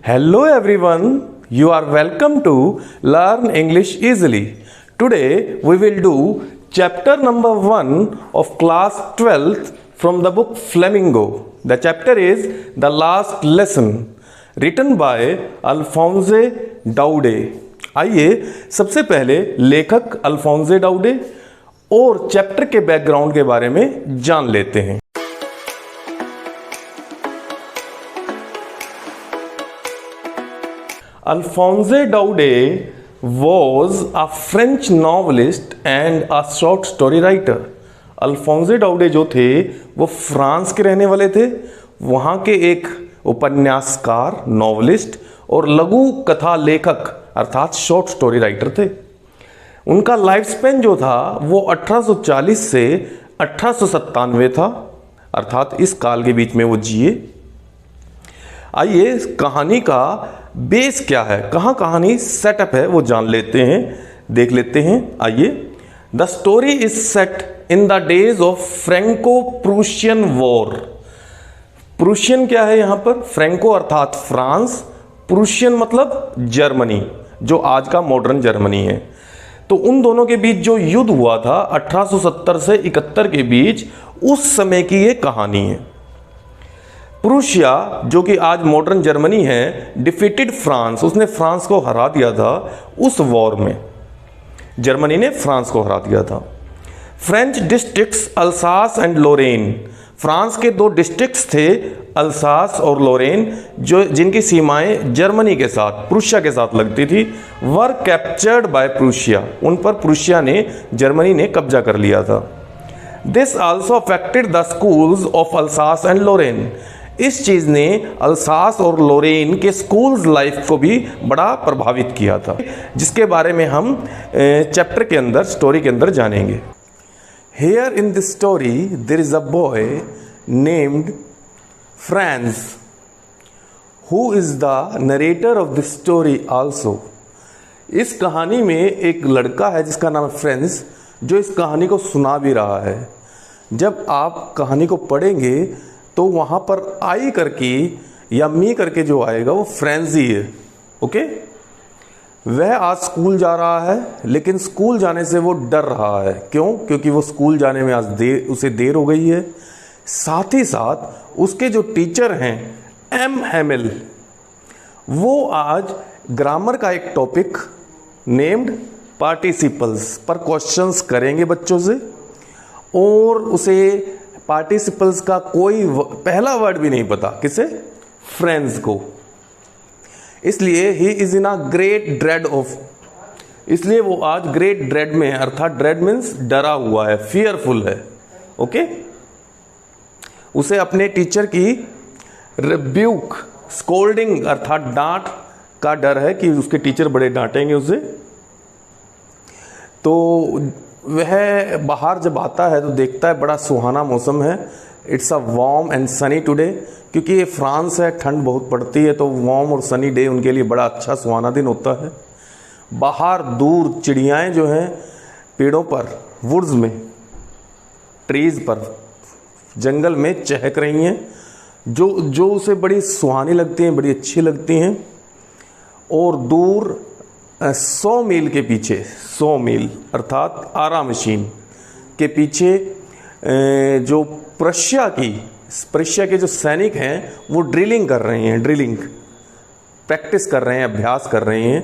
Hello everyone, you are welcome to Learn English Easily. Today we will do chapter number 1 of class 12th from the book Flamingo. The chapter is The Last Lesson, written by Alphonse Daudet. आइए सबसे पहले लेखक अल्फोंसे डाउडे और chapter के background के बारे में जान लेते हैं। Alphonse Daudet was a French novelist and a short story writer. अल्फोंसे डाउडे जो थे वो फ्रांस के रहने वाले थे, वहाँ के एक उपन्यासकार, नॉवलिस्ट और लघु कथा लेखक अर्थात शॉर्ट स्टोरी राइटर थे। उनका लाइफ स्पेन जो था वो 1840 से 1897 था, अर्थात इस काल के बीच में वो जिए। आइए कहानी का बेस क्या है, कहाँ कहानी सेटअप है वो जान लेते हैं, देख लेते हैं। आइए, the story is set in the days of Franco Prussian war. Prussian क्या है यहाँ पर? फ्रेंको अर्थात फ्रांस, प्रूशियन मतलब जर्मनी, जो आज का मॉडर्न जर्मनी है। तो उन दोनों के बीच जो युद्ध हुआ था 1870 से 71 के बीच, उस समय की ये कहानी है। प्रूशिया जो कि आज मॉडर्न जर्मनी है, डिफीटेड फ्रांस, उसने फ्रांस को हरा दिया था उस वॉर में। जर्मनी ने फ्रांस को हरा दिया था। French districts Alsace and Lorraine, France के दो डिस्ट्रिक्ट्स थे अल्सास और लोरेन, जो जिनकी सीमाएं जर्मनी के साथ, प्रूशिया के साथ लगती थी, वर कैप्चर्ड बाय प्रूशिया, उन पर प्रूशिया ने, जर्मनी ने कब्जा कर लिया था। This also affected the schools of Alsace and Lorraine, इस चीज़ ने अल्सास और लोरेन के स्कूल्स लाइफ को भी बड़ा प्रभावित किया था, जिसके बारे में हम चैप्टर के अंदर, स्टोरी के अंदर जानेंगे। Here in this story there is a boy named Franz who is the narrator of this story also. इस कहानी में एक लड़का है जिसका नाम है फ्रेंज, जो इस कहानी को सुना भी रहा है। जब आप कहानी को पढ़ेंगे तो वहाँ पर आई करके या मी करके जो आएगा वो फ्रेंज ही है। ओके, वह आज स्कूल जा रहा है, लेकिन स्कूल जाने से वो डर रहा है। क्यों? क्योंकि वो स्कूल जाने में आज उसे देर हो गई है। साथ ही साथ उसके जो टीचर हैं एम हैमिल, वो आज ग्रामर का एक टॉपिक नेम्ड पार्टिसिपल्स पर क्वेश्चंस करेंगे बच्चों से, और उसे पार्टिसिपल्स का कोई पहला वर्ड भी नहीं पता। किसे? फ्रेंड्स को। इसलिए he is in a great dread of, इसलिए वो आज ग्रेट ड्रेड में है, अर्थात ड्रेड मीन्स डरा हुआ है, फियरफुल है। ओके, उसे अपने टीचर की रिब्यूक, स्कोल्डिंग अर्थात डांट का डर है कि उसके टीचर बड़े डांटेंगे उसे। तो वह बाहर जब आता है तो देखता है बड़ा सुहाना मौसम है। It's a warm and Sunny today, क्योंकि ये फ्रांस है, ठंड बहुत पड़ती है, तो वार्म और सनी डे उनके लिए बड़ा अच्छा सुहाना दिन होता है। बाहर दूर चिड़ियाएं जो हैं पेड़ों पर, वुड्स में, ट्रीज पर, जंगल में चहक रही हैं, जो उसे बड़ी सुहानी लगती हैं, बड़ी अच्छी लगती हैं। और दूर 100 मील के पीछे, 100 मील अर्थात आरा मशीन के पीछे जो प्रशिया के जो सैनिक हैं वो ड्रिलिंग कर रहे हैं, ड्रिलिंग प्रैक्टिस कर रहे हैं, अभ्यास कर रहे हैं।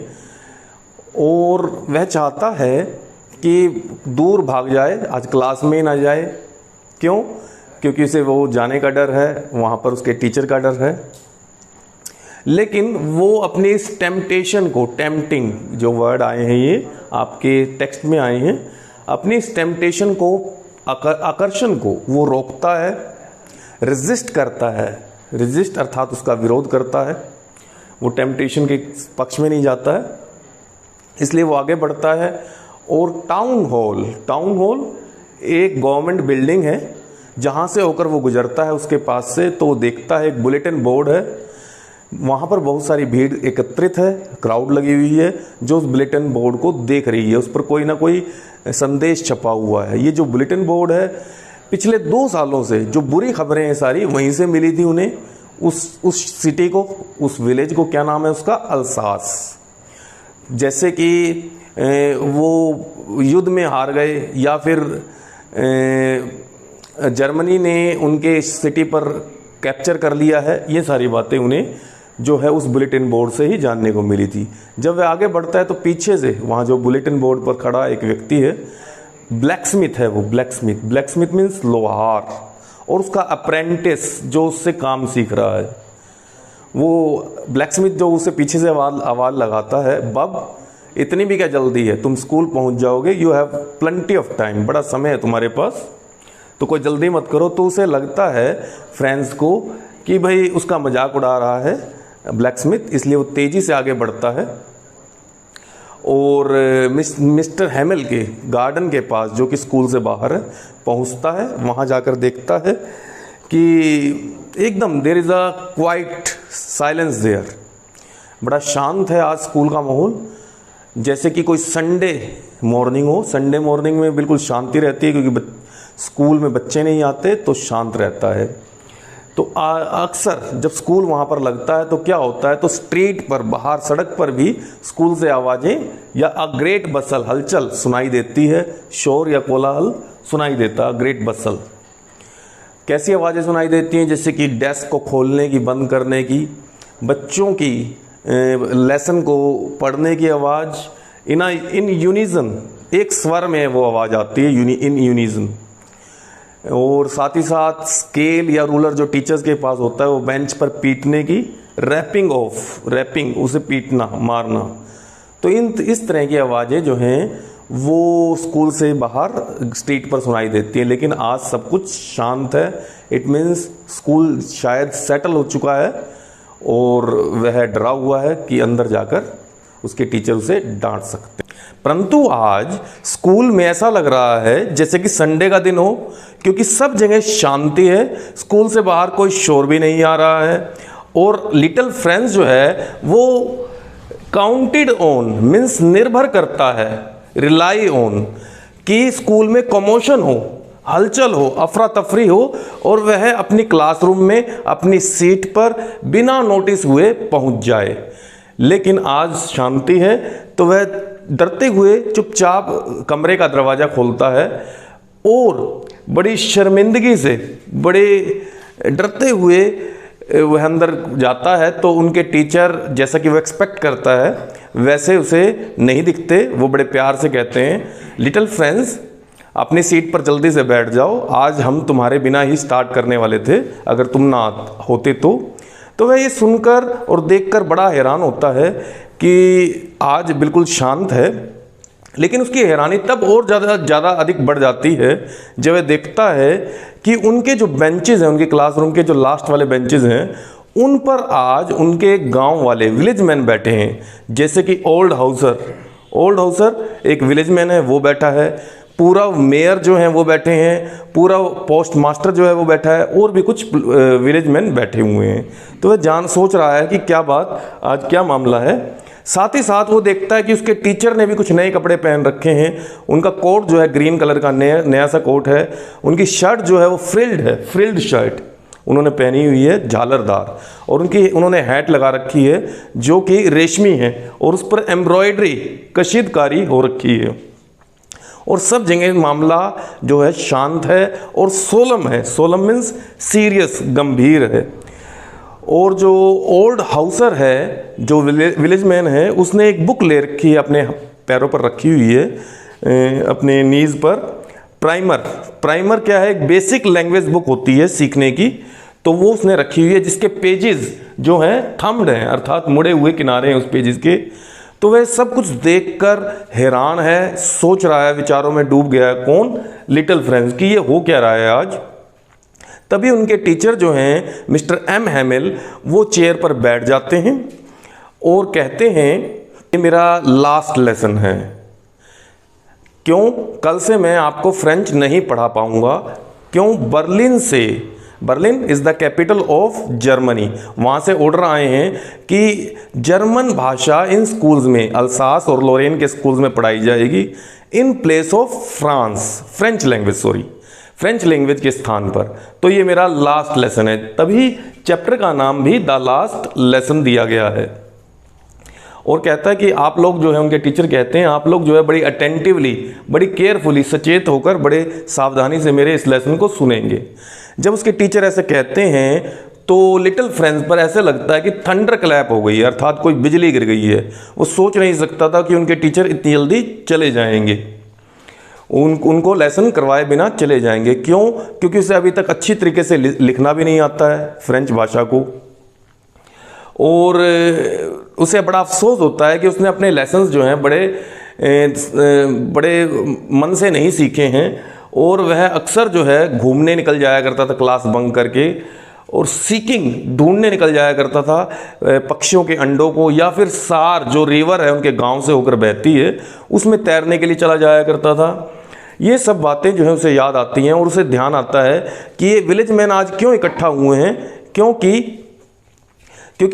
और वह चाहता है कि दूर भाग जाए, आज क्लास में ना जाए। क्यों? क्योंकि उसे वो जाने का डर है, वहाँ पर उसके टीचर का डर है। लेकिन वो अपनी इस टेम्पटेशन को, टेम्पटिंग जो वर्ड आए हैं ये आपके टेक्स्ट में आए हैं, अपनी इस टेम्पटेशन को, आकर्षण को वो रोकता है, रेजिस्ट करता है। रेजिस्ट अर्थात उसका विरोध करता है, वो टेम्पटेशन के पक्ष में नहीं जाता है, इसलिए वो आगे बढ़ता है। और टाउन हॉल एक गवर्नमेंट बिल्डिंग है, जहाँ से होकर वो गुजरता है उसके पास से, तो वो देखता है एक बुलेटिन बोर्ड है, वहाँ पर बहुत सारी भीड़ एकत्रित है, क्राउड लगी हुई है, जो उस बुलेटिन बोर्ड को देख रही है। उस पर कोई ना कोई संदेश छपा हुआ है। ये जो बुलेटिन बोर्ड है, पिछले 2 सालों से जो बुरी खबरें हैं सारी वहीं से मिली थी उन्हें, उस सिटी को, उस विलेज को क्या नाम है उसका? अल्सास। जैसे कि वो युद्ध में हार गए या फिर जर्मनी ने उनके सिटी पर कैप्चर कर लिया है, ये सारी बातें उन्हें जो है उस बुलेटिन बोर्ड से ही जानने को मिली थी। जब वह आगे बढ़ता है तो पीछे से वहाँ जो बुलेटिन बोर्ड पर खड़ा एक व्यक्ति है, ब्लैकस्मिथ है वो, ब्लैकस्मिथ मीन्स लोहार, और उसका अप्रेंटिस जो उससे काम सीख रहा है, वो ब्लैकस्मिथ जो उसे पीछे से आवाज़ लगाता है, बब इतनी भी क्या जल्दी है, तुम स्कूल पहुंच जाओगे, you have plenty of time, बड़ा समय है तुम्हारे पास, तो कोई जल्दी मत करो। तो उसे लगता है फ्रेंड्स को कि भाई उसका मजाक उड़ा रहा है ब्लैकस्मिथ, इसलिए वो तेज़ी से आगे बढ़ता है और मिस्टर हैमिल के गार्डन के पास, जो कि स्कूल से बाहर है, पहुंचता है। वहाँ जाकर देखता है कि एकदम there is a quiet silence there, बड़ा शांत है आज स्कूल का माहौल, जैसे कि कोई संडे मॉर्निंग हो। संडे मॉर्निंग में बिल्कुल शांति रहती है क्योंकि स्कूल में बच्चे नहीं आते तो शांत रहता है। तो अक्सर जब स्कूल वहाँ पर लगता है तो क्या होता है, तो स्ट्रीट पर, बाहर सड़क पर भी स्कूल से आवाज़ें या अ ग्रेट बसल, हलचल सुनाई देती है, शोर या कोलाहल सुनाई देता, ग्रेट बसल। कैसी आवाज़ें सुनाई देती हैं? जैसे कि डेस्क को खोलने की, बंद करने की, बच्चों की लेसन को पढ़ने की आवाज़, इन यूनिजन, एक स्वर में वो आवाज़ आती है, इन यूनिजन। और साथ ही साथ स्केल या रूलर जो टीचर्स के पास होता है वो बेंच पर पीटने की, रैपिंग उसे पीटना, मारना। तो इस तरह की आवाज़ें जो हैं वो स्कूल से बाहर स्ट्रीट पर सुनाई देती हैं। लेकिन आज सब कुछ शांत है, इट मीन्स स्कूल शायद सेटल हो चुका है और वह डरा हुआ है कि अंदर जाकर उसके टीचर उसे डांट सकते हैं। परंतु आज स्कूल में ऐसा लग रहा है जैसे कि संडे का दिन हो, क्योंकि सब जगह शांति है, स्कूल से बाहर कोई शोर भी नहीं आ रहा है। और लिटिल फ्रेंड्स जो है वो काउंटेड ऑन मीन्स निर्भर करता है, रिलाई ऑन, कि स्कूल में कमोशन हो, हलचल हो, अफरा तफरी हो और वह अपनी क्लासरूम में अपनी सीट पर बिना नोटिस हुए पहुंच जाए। लेकिन आज शांति है तो वह डरते हुए चुपचाप कमरे का दरवाज़ा खोलता है और बड़ी शर्मिंदगी से, बड़े डरते हुए वह अंदर जाता है। तो उनके टीचर, जैसा कि वो एक्सपेक्ट करता है वैसे उसे नहीं दिखते। वो बड़े प्यार से कहते हैं, लिटिल फ्रेंड्स अपनी सीट पर जल्दी से बैठ जाओ, आज हम तुम्हारे बिना ही स्टार्ट करने वाले थे, अगर तुम ना होते तो वह ये सुनकर और देखकर बड़ा हैरान होता है कि आज बिल्कुल शांत है। लेकिन उसकी हैरानी तब और ज़्यादा अधिक बढ़ जाती है जब वह देखता है कि उनके जो बेंचेस हैं, उनके क्लासरूम के जो लास्ट वाले बेंचेस हैं, उन पर आज उनके गांव वाले विलेज मैन बैठे हैं। जैसे कि ओल्ड हाउसर एक विलेज मैन है, वो बैठा है, पूरा मेयर जो है वो बैठे हैं, पूरा पोस्ट मास्टर जो है वो बैठा है, और भी कुछ विलेज मैन बैठे हुए हैं। तो वह सोच रहा है कि क्या बात, आज क्या मामला है। साथ ही साथ वो देखता है कि उसके टीचर ने भी कुछ नए कपड़े पहन रखे हैं। उनका कोट जो है ग्रीन कलर का नया सा कोट है। उनकी शर्ट जो है वो फ्रिल्ड शर्ट उन्होंने पहनी हुई है, झालरदार, और उन्होंने हैट लगा रखी है जो कि रेशमी है और उस पर एम्ब्रॉयडरी, कशीदकारी हो रखी है। और सब जगह मामला जो है शांत है और सोलम है। सोलम मीन्स सीरियस, गंभीर है। और जो ओल्ड हाउसर है, जो विलेज मैन है, उसने एक बुक ले रखी है, अपने पैरों पर रखी हुई है, अपने नीज पर। प्राइमर क्या है? एक बेसिक लैंग्वेज बुक होती है सीखने की, तो वो उसने रखी हुई है, जिसके पेजेस जो हैं थम्ब्ड हैं, अर्थात मुड़े हुए किनारे हैं उस पेजेस के। तो वह सब कुछ देखकर हैरान है, सोच रहा है, विचारों में डूब गया है। कौन? लिटिल फ्रेंड्स, कि ये हो क्या रहा है आज। तभी उनके टीचर जो हैं मिस्टर एम हैमिल, वो चेयर पर बैठ जाते हैं और कहते हैं कि मेरा लास्ट लेसन है, क्यों? कल से मैं आपको फ्रेंच नहीं पढ़ा पाऊंगा। क्यों? Berlin is the capital of Germany, वहाँ से ऑर्डर आए हैं कि जर्मन भाषा इन स्कूल्स में, अल्सास और लोरेन के स्कूल्स में पढ़ाई जाएगी, in place of French language, French language के स्थान पर। तो ये मेरा लास्ट लेसन है, तभी चैप्टर का नाम भी द लास्ट लेसन दिया गया है। और कहता है कि आप लोग जो है, उनके टीचर कहते हैं, आप लोग जो है बड़ी अटेंटिवली, बड़ी केयरफुली, सचेत होकर बड़े सावधानी से मेरे इस लेसन को सुनेंगे। जब उसके टीचर ऐसे कहते हैं तो लिटिल फ्रेंच पर ऐसे लगता है कि थंडर क्लैप हो गई है, अर्थात कोई बिजली गिर गई है। वो सोच नहीं सकता था कि उनके टीचर इतनी जल्दी चले जाएंगे, उनको लेसन करवाए बिना चले जाएंगे। क्यों? क्योंकि उसे अभी तक अच्छी तरीके से लिखना भी नहीं आता है फ्रेंच भाषा को, और उसे बड़ा अफसोस होता है कि उसने अपने लेसन्स जो हैं बड़े मन से नहीं सीखे हैं, और वह अक्सर जो है घूमने निकल जाया करता था क्लास बंक करके, और सीकिंग ढूंढने निकल जाया करता था पक्षियों के अंडों को, या फिर सार जो रिवर है उनके गांव से होकर बहती है उसमें तैरने के लिए चला जाया करता था। ये सब बातें जो है उसे याद आती हैं, और उसे ध्यान आता है कि ये विलेज मैन आज क्यों इकट्ठा हुए हैं, क्योंकि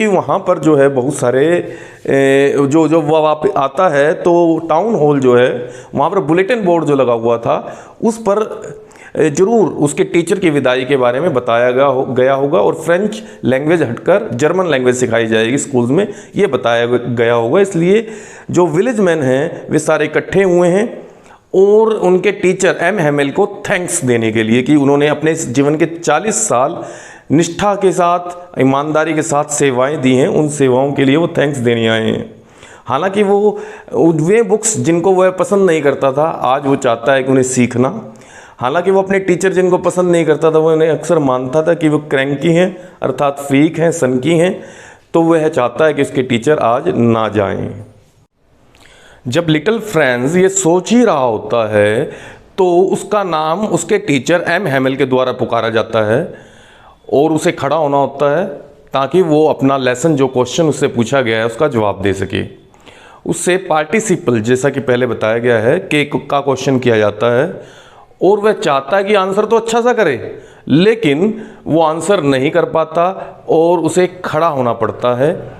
वहाँ पर जो है बहुत सारे जो वहाँ पे आता है, तो टाउन हॉल जो है वहाँ पर बुलेटिन बोर्ड जो लगा हुआ था उस पर जरूर उसके टीचर की विदाई के बारे में बताया गया होगा, और फ्रेंच लैंग्वेज हटकर जर्मन लैंग्वेज सिखाई जाएगी स्कूल्स में, ये बताया गया होगा। इसलिए जो विलेज मैन हैं वे सारे इकट्ठे हुए हैं, और उनके टीचर एम हेमेल को थैंक्स देने के लिए कि उन्होंने अपने जीवन के 40 साल निष्ठा के साथ, ईमानदारी के साथ सेवाएं दी हैं, उन सेवाओं के लिए वो थैंक्स देने आए हैं। हालांकि वे बुक्स जिनको वह पसंद नहीं करता था, आज वो चाहता है कि उन्हें सीखना। हालांकि वो अपने टीचर जिनको पसंद नहीं करता था, वो उन्हें अक्सर मानता था कि वो क्रैंकी हैं, अर्थात फीक हैं, सनकी हैं, तो वह चाहता है कि उसके टीचर आज ना जाएं। जब लिटिल फ्रेंच ये सोच ही रहा होता है तो उसका नाम उसके टीचर एम हेमेल के द्वारा पुकारा जाता है, और उसे खड़ा होना होता है ताकि वो अपना लेसन, जो क्वेश्चन उससे पूछा गया है, उसका जवाब दे सके। उससे पार्टिसिपल, जैसा कि पहले बताया गया है, के का क्वेश्चन किया जाता है, और वह चाहता है कि आंसर तो अच्छा सा करे, लेकिन वो आंसर नहीं कर पाता और उसे खड़ा होना पड़ता है,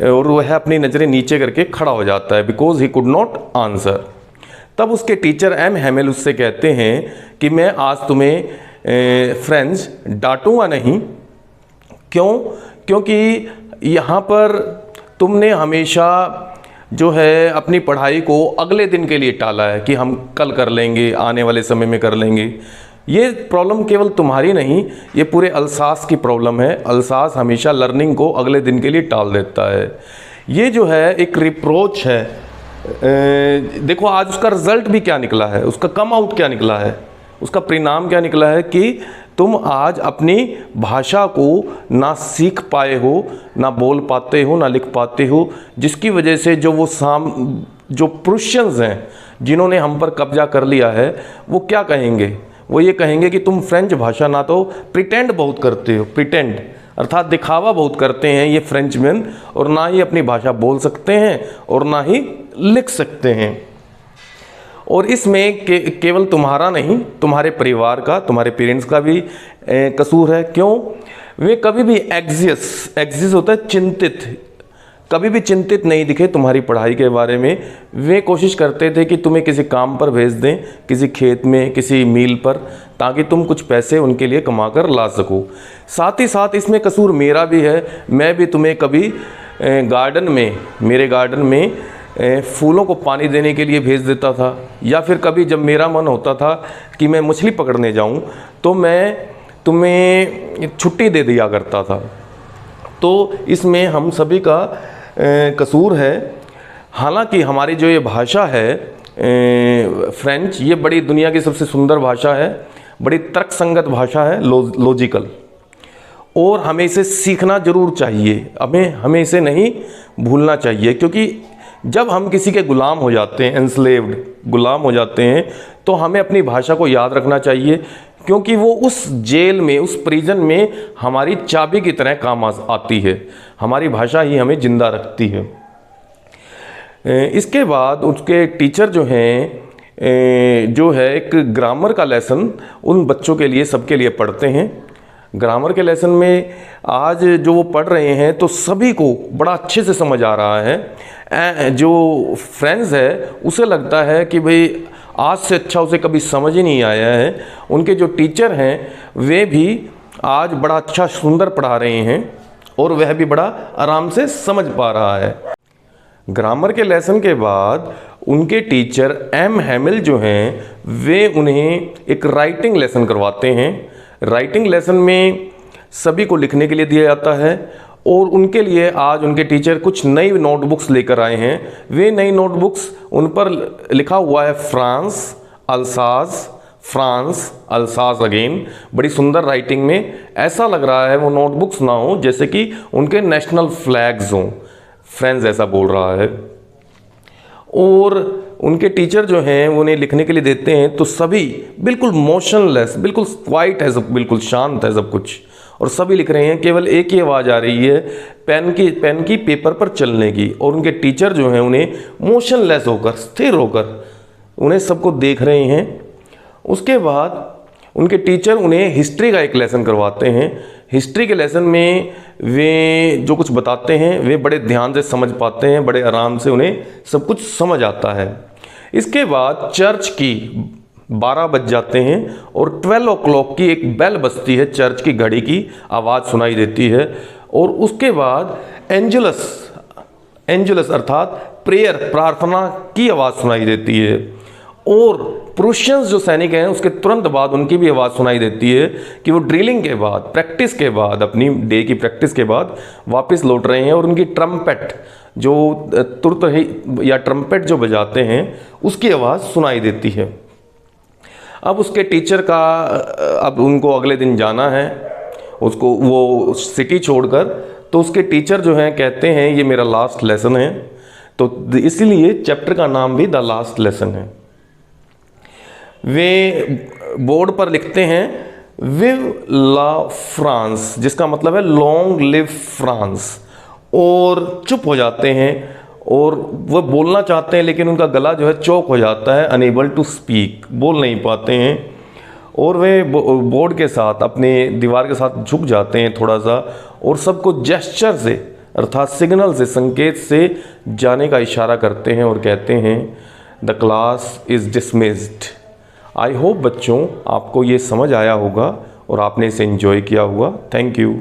और वह अपनी नज़रें नीचे करके खड़ा हो जाता है, because he could not answer. तब उसके टीचर एम हेमेल उससे कहते हैं कि मैं आज तुम्हें फ्रेंच डांटूंगा नहीं। क्यों? क्योंकि यहाँ पर तुमने हमेशा जो है अपनी पढ़ाई को अगले दिन के लिए टाला है कि हम कल कर लेंगे, आने वाले समय में कर लेंगे। ये प्रॉब्लम केवल तुम्हारी नहीं, ये पूरे अल्सास की प्रॉब्लम है। अल्सास हमेशा लर्निंग को अगले दिन के लिए टाल देता है। ये जो है एक रिप्रोच है। देखो आज उसका रिजल्ट भी क्या निकला है, उसका कम आउट क्या निकला है, उसका परिणाम क्या निकला है कि तुम आज अपनी भाषा को ना सीख पाए हो, ना बोल पाते हो, ना लिख पाते हो, जिसकी वजह से जो प्रुशियंस हैं जिन्होंने हम पर कब्जा कर लिया है, वो क्या कहेंगे? वो ये कहेंगे कि तुम फ्रेंच भाषा ना तो प्रिटेंड बहुत करते हो, प्रिटेंड अर्थात दिखावा बहुत करते हैं ये फ्रेंचमैन, और ना ही अपनी भाषा बोल सकते हैं और ना ही लिख सकते हैं। और इसमें केवल तुम्हारा नहीं, तुम्हारे परिवार का, तुम्हारे पेरेंट्स का भी कसूर है। क्यों? वे कभी भी एग्जिस होता है चिंतित, कभी भी चिंतित नहीं दिखे तुम्हारी पढ़ाई के बारे में। वे कोशिश करते थे कि तुम्हें किसी काम पर भेज दें, किसी खेत में, किसी मील पर, ताकि तुम कुछ पैसे उनके लिए कमा कर ला सको। साथ ही साथ इसमें कसूर मेरा भी है। मैं भी तुम्हें कभी मेरे गार्डन में फूलों को पानी देने के लिए भेज देता था, या फिर कभी जब मेरा मन होता था कि मैं मछली पकड़ने जाऊं तो मैं तुम्हें छुट्टी दे दिया करता था। तो इसमें हम सभी का कसूर है। हालांकि हमारी जो ये भाषा है फ्रेंच, ये बड़ी दुनिया की सबसे सुंदर भाषा है, बड़ी तर्कसंगत भाषा है, लॉजिकल, और हमें इसे सीखना जरूर चाहिए। हमें इसे नहीं भूलना चाहिए, क्योंकि जब हम किसी के गुलाम हो जाते हैं, एंस्लेव्ड गुलाम हो जाते हैं, तो हमें अपनी भाषा को याद रखना चाहिए, क्योंकि वो उस जेल में, उस प्रिजन में हमारी चाबी की तरह काम आती है। हमारी भाषा ही हमें जिंदा रखती है। इसके बाद उसके टीचर जो हैं, जो है एक ग्रामर का लेसन उन बच्चों के लिए, सबके लिए पढ़ते हैं। ग्रामर के लेसन में आज जो वो पढ़ रहे हैं तो सभी को बड़ा अच्छे से समझ आ रहा है। जो फ्रेंड्स है उसे लगता है कि भाई आज से अच्छा उसे कभी समझ ही नहीं आया है। उनके जो टीचर हैं वे भी आज बड़ा अच्छा सुंदर पढ़ा रहे हैं और वह भी बड़ा आराम से समझ पा रहा है। ग्रामर के लेसन के बाद उनके टीचर एम हैमिल जो हैं वे उन्हें एक राइटिंग लेसन करवाते हैं। राइटिंग लेसन में सभी को लिखने के लिए दिया जाता है और उनके लिए आज उनके टीचर कुछ नई नोटबुक्स लेकर आए हैं। वे नई नोटबुक्स, उन पर लिखा हुआ है फ्रांस, अल्सास अगेन, बड़ी सुंदर राइटिंग में। ऐसा लग रहा है वो नोटबुक्स ना हो जैसे कि उनके नेशनल फ्लैग्स हों। फ्रेंड्स ऐसा बोल रहा है। और उनके टीचर जो हैं वो उन्हें लिखने के लिए देते हैं तो सभी बिल्कुल मोशनलेस, बिल्कुल क्वाइट है सब, बिल्कुल शांत है सब कुछ, और सभी लिख रहे हैं। केवल एक ही आवाज़ आ रही है पेन की पेपर पर चलने की, और उनके टीचर जो हैं उन्हें मोशनलेस होकर, स्थिर होकर उन्हें सबको देख रहे हैं। उसके बाद उनके टीचर उन्हें हिस्ट्री का एक लेसन करवाते हैं। हिस्ट्री के लेसन में वे जो कुछ बताते हैं वे बड़े ध्यान से समझ पाते हैं, बड़े आराम से उन्हें सब कुछ समझ आता है। इसके बाद चर्च की 12 बज जाते हैं और 12 o'clock की एक बेल बजती है, चर्च की घड़ी की आवाज़ सुनाई देती है। और उसके बाद एंजुलस अर्थात प्रेयर, प्रार्थना की आवाज़ सुनाई देती है। और प्रूशियंस जो सैनिक हैं उसके तुरंत बाद उनकी भी आवाज़ सुनाई देती है कि वो ड्रिलिंग के बाद, प्रैक्टिस के बाद, अपनी डे की प्रैक्टिस के बाद वापस लौट रहे हैं। और उनकी ट्रम्पेट जो तुरत या ट्रम्पेट जो बजाते हैं उसकी आवाज़ सुनाई देती है। अब उसके टीचर का, अब उनको अगले दिन जाना है, उसको वो सिटी छोड़कर, तो उसके टीचर जो हैं कहते हैं ये मेरा लास्ट लेसन है, तो इसीलिए चैप्टर का नाम भी द लास्ट लेसन है। वे बोर्ड पर लिखते हैं विव ला फ्रांस, जिसका मतलब है लॉन्ग लिव फ्रांस, और चुप हो जाते हैं और वह बोलना चाहते हैं लेकिन उनका गला जो है चौक हो जाता है, अनेबल टू स्पीक, बोल नहीं पाते हैं। और वे बोर्ड के साथ, अपने दीवार के साथ झुक जाते हैं थोड़ा सा, और सबको जेस्चर से अर्थात सिग्नल से, संकेत से जाने का इशारा करते हैं और कहते हैं the class is dismissed. I hope बच्चों आपको ये समझ आया होगा और आपने इसे एंजॉय किया होगा। Thank you.